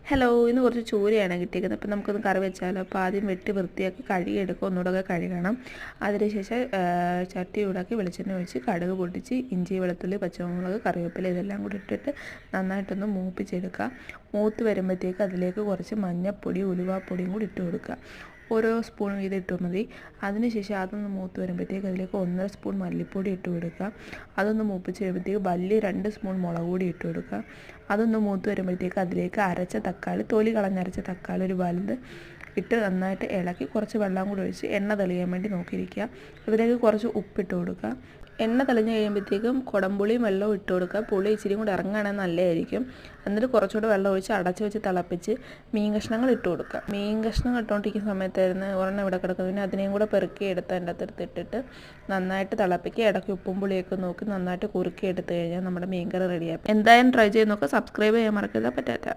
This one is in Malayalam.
ഹലോ, ഇന്ന് കുറച്ച് ചൂരയാണ് കിട്ടിയിരിക്കുന്നത്. അപ്പോൾ നമുക്കൊന്ന് കറി വെച്ചാലോ. അപ്പോൾ ആദ്യം വെട്ടി വൃത്തിയാക്കി കഴുകിയെടുക്കുക, ഒന്നുകൂടെ കഴുകണം. അതിനുശേഷം ചട്ടി ചൂടാക്കി വെളിച്ചെണ്ണ ഒഴിച്ച് കടുക് പൊട്ടിച്ച് ഇഞ്ചി, വെളുത്തുള്ളി, പച്ചമുളക്, കറിവേപ്പില ഇതെല്ലാം കൂടി ഇട്ടിട്ട് നന്നായിട്ടൊന്ന് മൂപ്പിച്ചെടുക്കുക. മൂത്ത് വരുമ്പോഴത്തേക്ക് അതിലേക്ക് കുറച്ച് മഞ്ഞൾപ്പൊടി, ഉലുവാപ്പൊടിയും കൂടി ഇട്ട് കൊടുക്കുക. ഓരോ സ്പൂൺ വീതം ഇട്ടാൽ മതി. അതിനുശേഷം അതൊന്ന് മൂത്ത് വരുമ്പോഴത്തേക്ക് അതിലേക്ക് 1.5 സ്പൂൺ മല്ലിപ്പൊടി ഇട്ട് കൊടുക്കുക. അതൊന്ന് മൂപ്പിച്ച് വരുമ്പോഴത്തേക്ക് വലിയ 2 സ്പൂൺ മുളക് പൊടി ഇട്ട് കൊടുക്കുക. അതൊന്ന് മൂത്ത് വരുമ്പോഴത്തേക്ക് അതിലേക്ക് അരച്ച തക്കാളി, തൊലി കളഞ്ഞരച്ച തക്കാളി ഒരു വലുത് ഇട്ട് നന്നായിട്ട് ഇളക്കി കുറച്ച് വെള്ളം കൂടി ഒഴിച്ച് എണ്ണ തെളിയാൻ വേണ്ടി നോക്കിയിരിക്കുക. അതിലേക്ക് കുറച്ച് ഉപ്പിട്ട് കൊടുക്കുക. എണ്ണ തെളിഞ്ഞ് കഴിയുമ്പോഴത്തേക്കും കുടംപുളിയും വെള്ളവും ഇട്ട് കൊടുക്കുക. പുളി ഇച്ചിരി കൂടി ഇറങ്ങുകയാണെങ്കിൽ നല്ലതായിരിക്കും. എന്നിട്ട് കുറച്ചുകൂടെ വെള്ളം ഒഴിച്ച് അടച്ച് വെച്ച് തിളപ്പിച്ച് മീൻ കഷ്ണങ്ങൾ ഇട്ട് കൊടുക്കുക. മീൻ കഷ്ണം ഇട്ടുകൊണ്ടിരിക്കുന്ന സമയത്തായിരുന്നു ഒരെണ്ണം ഇവിടെ കിടക്കുന്നത്. പിന്നെ അതിനെയും കൂടെ പെറുക്കി എടുത്ത് അതിൻ്റെ അകത്ത് ഇട്ടിട്ട് നന്നായിട്ട് തിളപ്പിക്കുക. ഇടയ്ക്ക് ഉപ്പും പുളിയൊക്കെ നോക്കി നന്നായിട്ട് കുറുക്കി എടുത്ത് കഴിഞ്ഞാൽ നമ്മുടെ മീൻ കറി റെഡിയാകും. എന്തായാലും ട്രൈ ചെയ്ത് നോക്കുക. സബ്സ്ക്രൈബ് ചെയ്യാൻ മറക്കരുത്. പറ്റാത്ത